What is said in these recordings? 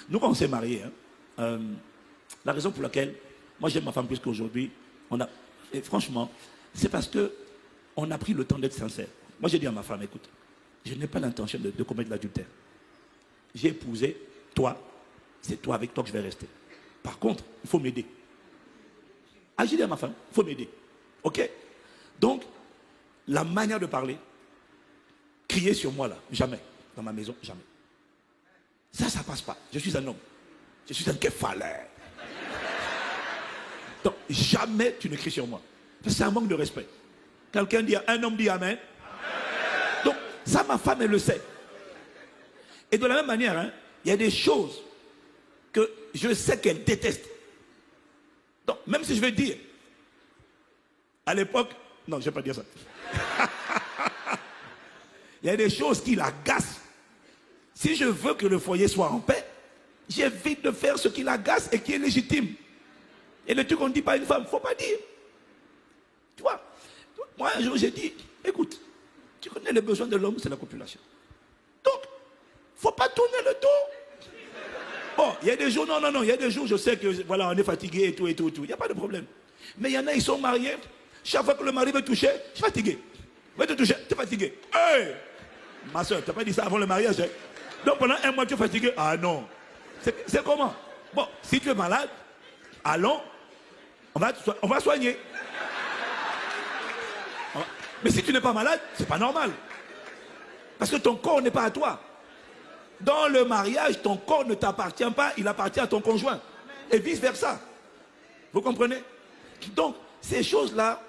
Nous, quand on s'est mariés, la raison pour laquelle moi j'aime ma femme plus qu'aujourd'hui, et franchement, c'est parce qu'on a pris le temps d'être sincère. Moi, j'ai dit à ma femme, écoute, je n'ai pas l'intention de commettre l'adultère. J'ai épousé toi, c'est toi avec toi que je vais rester. Par contre, il faut m'aider. Ah, j'ai dit à ma femme, il faut m'aider. Ok? Donc, la manière de parler, crier sur moi là, jamais. Dans ma maison, jamais. Ça passe pas. Je suis un homme. Je suis un kefalais. Donc, jamais tu ne cries sur moi. C'est un manque de respect. Quelqu'un dit, un homme dit Amen. Donc, ça, ma femme, elle le sait. Et de la même manière, hein, il y a des choses que je sais qu'elle déteste. Donc, même si je vais dire, à l'époque, non, je ne vais pas dire ça. Il y a des choses qui l'agacent. Si je veux que le foyer soit en paix, j'évite de faire ce qui l'agace et qui est légitime. Et le truc qu'on ne dit pas à une femme, il ne faut pas dire. Tu vois? Moi, un jour, j'ai dit, écoute, tu connais les besoins de l'homme, c'est la copulation. Donc, il ne faut pas tourner le dos. Bon, il y a des jours, non, il y a des jours, je sais que, voilà, on est fatigué et tout. Il n'y a pas de problème. Mais il y en a, ils sont mariés. Chaque fois que le mari veut toucher, je suis fatigué. Va te toucher, tu es fatigué. Hey! Ma soeur, tu n'as pas dit ça avant le mariage. Hein? Donc pendant un mois, tu es fatigué. Ah non. C'est comment? Bon, si tu es malade, allons, on va soigner. Mais si tu n'es pas malade, c'est pas normal. Parce que ton corps n'est pas à toi. Dans le mariage, ton corps ne t'appartient pas, il appartient à ton conjoint. Et vice-versa. Vous comprenez? Donc, ces choses-là,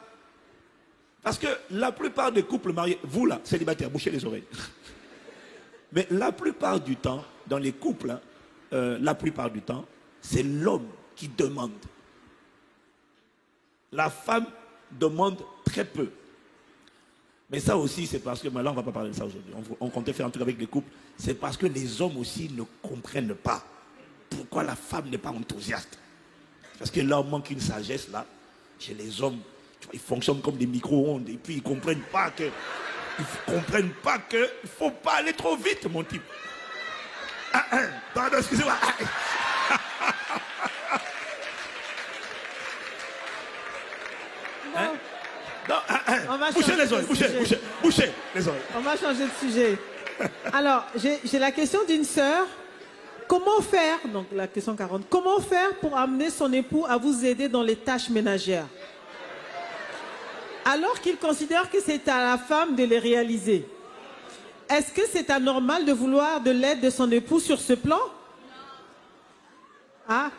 parce que la plupart des couples mariés, vous là, célibataires, bouchez les oreilles. Mais la plupart du temps, dans les couples, hein, la plupart du temps, c'est l'homme qui demande. La femme demande très peu. Mais ça aussi, c'est parce que, là, on ne va pas parler de ça aujourd'hui. On comptait faire un truc avec les couples. C'est parce que les hommes aussi ne comprennent pas pourquoi la femme n'est pas enthousiaste. Parce que là, on manque une sagesse, là, chez les hommes. Tu vois, ils fonctionnent comme des micro-ondes. Et puis, ils ne comprennent pas que... Ils ne comprennent pas qu'il ne faut pas aller trop vite, mon type. Pardon, excusez-moi. Hein? Non, bouchez les oreilles, bouchez les oreilles. On va changer de sujet. Alors, j'ai la question d'une sœur. Comment faire, donc la question 40, comment faire pour amener son époux à vous aider dans les tâches ménagères alors qu'il considère que c'est à la femme de les réaliser? Est-ce que c'est anormal de vouloir de l'aide de son époux sur ce plan? Ah,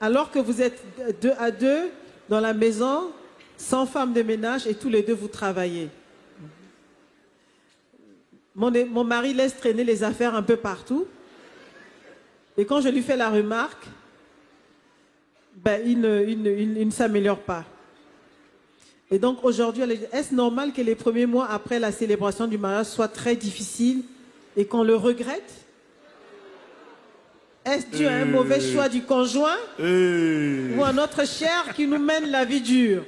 alors que vous êtes 2 à 2 dans la maison, sans femme de ménage et tous les deux vous travaillez. Mon mari laisse traîner les affaires un peu partout. Et quand je lui fais la remarque, ben, il ne s'améliore pas. Et donc aujourd'hui, est-ce normal que les premiers mois après la célébration du mariage soient très difficiles et qu'on le regrette? Est-ce dû à un mauvais choix du conjoint ou à notre chair qui nous mène la vie dure?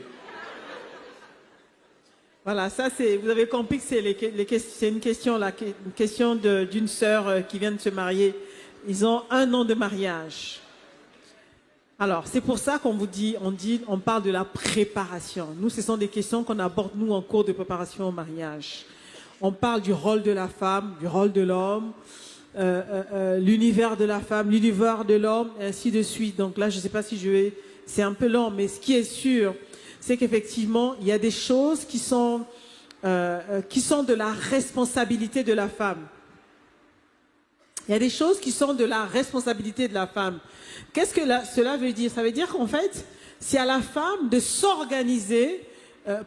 Voilà, ça c'est, vous avez compris que c'est une question d'une sœur qui vient de se marier. Ils ont 1 an de mariage. Alors, c'est pour ça qu'on vous dit, on parle de la préparation. Nous, ce sont des questions qu'on aborde, nous, en cours de préparation au mariage. On parle du rôle de la femme, du rôle de l'homme, l'univers de la femme, l'univers de l'homme, et ainsi de suite. Donc là, je ne sais pas si je vais... C'est un peu long, mais ce qui est sûr, c'est qu'effectivement, il y a des choses qui sont de la responsabilité de la femme. Il y a des choses qui sont de la responsabilité de la femme. Qu'est-ce que cela veut dire? Ça veut dire qu'en fait, c'est à la femme de s'organiser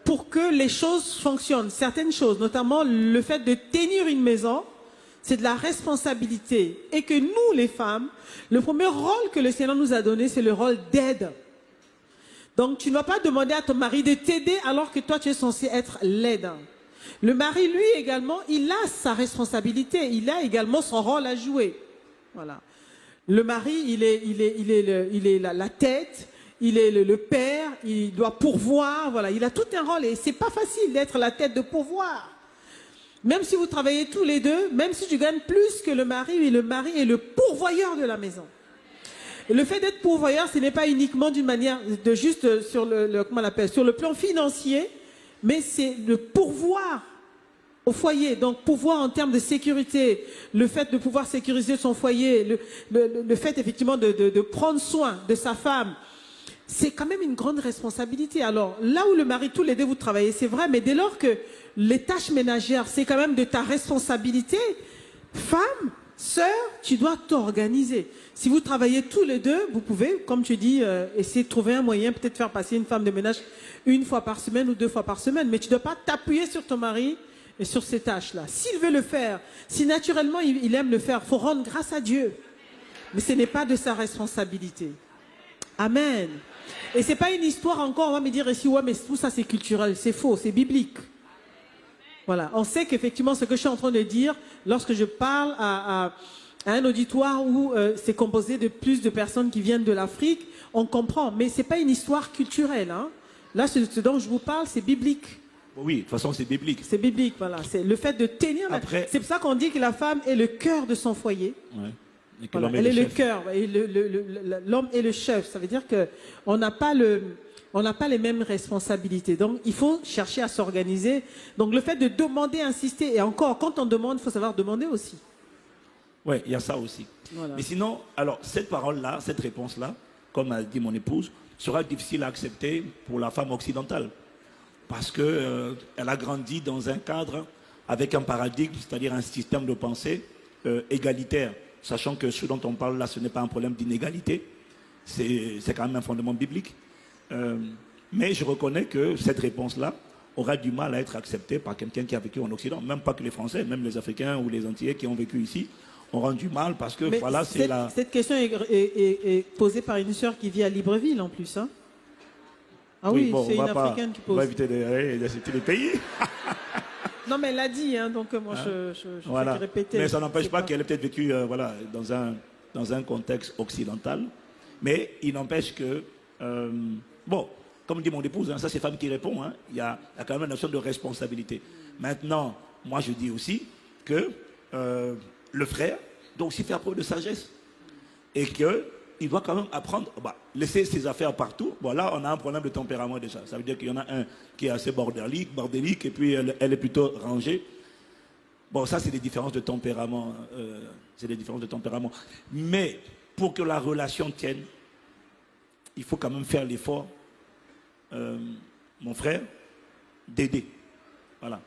pour que les choses fonctionnent. Certaines choses, notamment le fait de tenir une maison, c'est de la responsabilité. Et que nous, les femmes, le premier rôle que le Seigneur nous a donné, c'est le rôle d'aide. Donc, tu ne vas pas demander à ton mari de t'aider alors que toi, tu es censé être l'aide. Le mari, lui, également, il a sa responsabilité. Il a également son rôle à jouer. Voilà. Le mari, il est la tête, il est le père, il doit pourvoir. Voilà. Il a tout un rôle et c'est pas facile d'être la tête de pourvoir. Même si vous travaillez tous les deux, même si tu gagnes plus que le mari est le pourvoyeur de la maison. Et le fait d'être pourvoyeur, ce n'est pas uniquement d'une manière de juste sur comment on l'appelle, sur le plan financier, mais c'est le pourvoir au foyer. Donc pourvoir en termes de sécurité, le fait de pouvoir sécuriser son foyer, le fait effectivement de prendre soin de sa femme, c'est quand même une grande responsabilité. Alors là où le mari, tous les deux vous travaillez, c'est vrai, mais dès lors que les tâches ménagères, c'est quand même de ta responsabilité, femme, sœur, tu dois t'organiser. Si vous travaillez tous les deux, vous pouvez, comme tu dis, essayer de trouver un moyen, peut-être faire passer une femme de ménage 1 fois par semaine ou 2 fois par semaine. Mais tu ne dois pas t'appuyer sur ton mari et sur ces tâches-là. S'il veut le faire, si naturellement il aime le faire, il faut rendre grâce à Dieu. Mais ce n'est pas de sa responsabilité. Amen. Et ce n'est pas une histoire encore, on va me dire ici, ouais, mais tout ça c'est culturel, c'est faux, c'est biblique. Voilà, on sait qu'effectivement ce que je suis en train de dire, lorsque je parle à un auditoire où c'est composé de plus de personnes qui viennent de l'Afrique, on comprend, mais ce n'est pas une histoire culturelle. Hein. Là, ce dont je vous parle, c'est biblique. Oui, de toute façon, c'est biblique. C'est biblique, voilà. C'est le fait de tenir. Après... C'est pour ça qu'on dit que la femme est le cœur de son foyer. Ouais. Voilà. Elle est le cœur. L'homme est le chef. Ça veut dire qu'on n'a pas les mêmes responsabilités. Donc, il faut chercher à s'organiser. Donc, le fait de demander, insister, et encore, quand on demande, il faut savoir demander aussi. Oui, il y a ça aussi. Voilà. Mais sinon, alors, cette parole-là, cette réponse-là, comme a dit mon épouse, sera difficile à accepter pour la femme occidentale. Parce qu'elle a grandi dans un cadre avec un paradigme, c'est-à-dire un système de pensée égalitaire. Sachant que ce dont on parle là, ce n'est pas un problème d'inégalité. C'est quand même un fondement biblique. Mais je reconnais que cette réponse-là aura du mal à être acceptée par quelqu'un qui a vécu en Occident. Même pas que les Français, même les Africains ou les Antillais qui ont vécu ici auront du mal parce que voilà, c'est la... Cette question est posée par une sœur qui vit à Libreville en plus. Hein. Ah oui, bon, c'est une Africaine qui pose. On va éviter d'accepter les pays. Non, mais elle l'a dit, hein, donc moi je voilà. fais que répéter. Mais ça n'empêche pas qu'elle ait peut-être vécu voilà, dans un contexte occidental. Mais il n'empêche que, bon, comme dit mon épouse, hein, ça c'est femme qui répond, hein, il y a quand même une notion de responsabilité. Maintenant, moi je dis aussi que le frère doit aussi faire preuve de sagesse. Et qu'il doit quand même apprendre, laisser ses affaires partout. Bon, là, on a un problème de tempérament déjà. Ça veut dire qu'il y en a un qui est assez bordélique, et puis elle est plutôt rangée. Bon, ça, c'est des différences de tempérament. C'est des différences de tempérament. Mais pour que la relation tienne, il faut quand même faire l'effort, mon frère, d'aider. Voilà.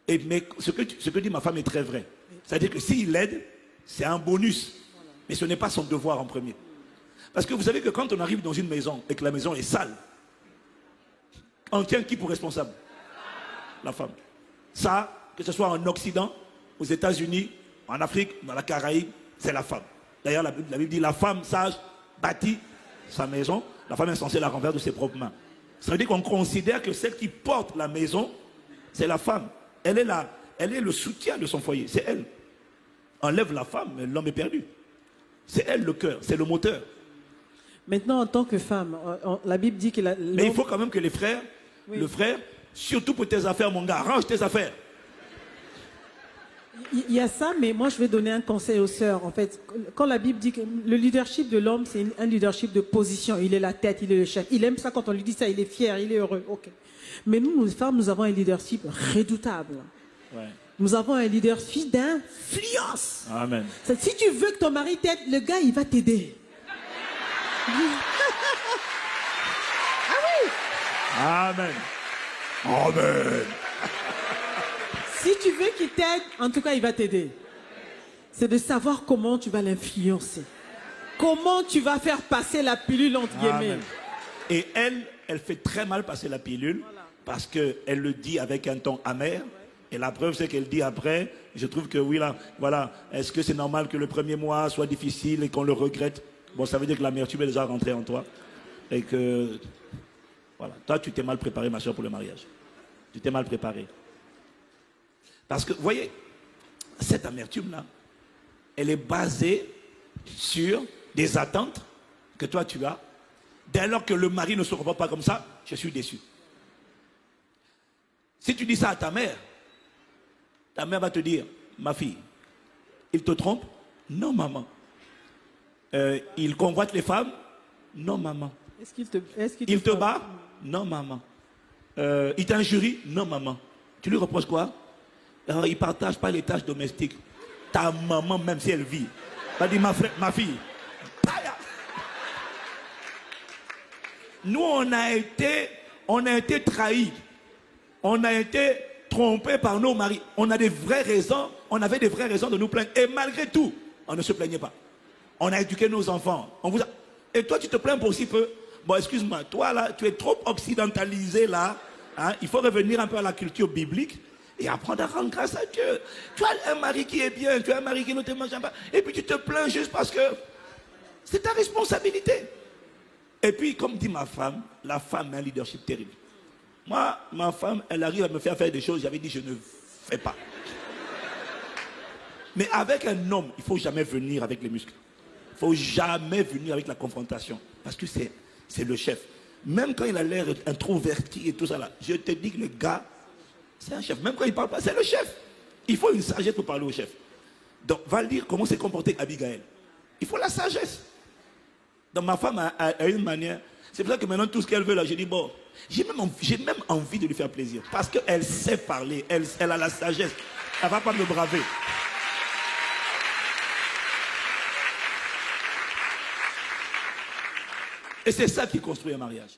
Mais ce que dit ma femme est très vrai. C'est-à-dire que s'il l'aide, c'est un bonus. Mais ce n'est pas son devoir en premier. Parce que vous savez que quand on arrive dans une maison et que la maison est sale, on tient qui pour responsable? La femme. Ça, que ce soit en Occident, aux États-Unis, en Afrique, dans la Caraïbe, c'est la femme. D'ailleurs, la Bible dit la femme sage bâtit sa maison. La femme est censée la renverser de ses propres mains. Ça veut dire qu'on considère que celle qui porte la maison, c'est la femme. Elle est le soutien de son foyer. C'est elle. Enlève la femme, l'homme est perdu. C'est elle le cœur, c'est le moteur. Maintenant, en tant que femme, la Bible dit que... Mais il faut quand même que les frères, oui. Le frère, surtout pour tes affaires, mon gars, range tes affaires. Il y a ça, mais moi je vais donner un conseil aux sœurs. En fait, quand la Bible dit que le leadership de l'homme, c'est un leadership de position. Il est la tête, il est le chef. Il aime ça quand on lui dit ça, il est fier, il est heureux. Ok. Mais nous, les femmes, nous avons un leadership redoutable. Ouais. Nous avons un leadership d'influence. Amen. Si tu veux que ton mari t'aide, le gars, il va t'aider. Ah oui. Amen. Amen. Si tu veux qu'il t'aide, en tout cas, il va t'aider. C'est de savoir comment tu vas l'influencer. Comment tu vas faire passer la pilule, entre guillemets. Et elle fait très mal passer la pilule, voilà. Parce qu'elle le dit avec un ton amer. Et la preuve, c'est qu'elle dit après, je trouve que oui, là, voilà, est-ce que c'est normal que le premier mois soit difficile et qu'on le regrette? Bon, ça veut dire que l'amertume est déjà rentrée en toi. Et que, voilà, toi, tu t'es mal préparé, ma soeur, pour le mariage. Tu t'es mal préparé. Parce que, vous voyez, cette amertume-là, elle est basée sur des attentes que toi, tu as. Dès lors que le mari ne se comporte pas comme ça, je suis déçu. Si tu dis ça à ta mère, Ta mère va te dire, ma fille, il te trompe? Non, maman. Il convoite les femmes? Non, maman. Il te bat? Non, maman. Il t'injurie? Non, maman. Tu lui reproches quoi? Il ne partage pas les tâches domestiques. Ta maman, même si elle vit, va dire, ma fille. Nous, on a été trahis. On a été trompés par nos maris. On a des vraies raisons. On avait des vraies raisons de nous plaindre. Et malgré tout, on ne se plaignait pas. On a éduqué nos enfants. Et toi, tu te plains pour si peu. Bon, excuse-moi, toi là, tu es trop occidentalisé là. Hein? Il faut revenir un peu à la culture biblique et apprendre à rendre grâce à Dieu. Tu as un mari qui est bien, tu as un mari qui ne te mange pas. Et puis tu te plains juste parce que c'est ta responsabilité. Et puis, comme dit ma femme, la femme a un leadership terrible. Moi, ma femme, elle arrive à me faire des choses, j'avais dit je ne fais pas. Mais avec un homme, il ne faut jamais venir avec les muscles. Il ne faut jamais venir avec la confrontation. Parce que c'est le chef. Même quand il a l'air introverti et tout ça là, je te dis que le gars, c'est un chef. Même quand il ne parle pas, c'est le chef. Il faut une sagesse pour parler au chef. Donc, va le dire comment s'est comporté Abigail. Il faut la sagesse. Donc, ma femme a une manière. C'est pour ça que maintenant, tout ce qu'elle veut là, je dis, bon, j'ai même envie de lui faire plaisir. Parce qu'elle sait parler, elle a la sagesse. Elle ne va pas me braver. Et c'est ça qui construit un mariage.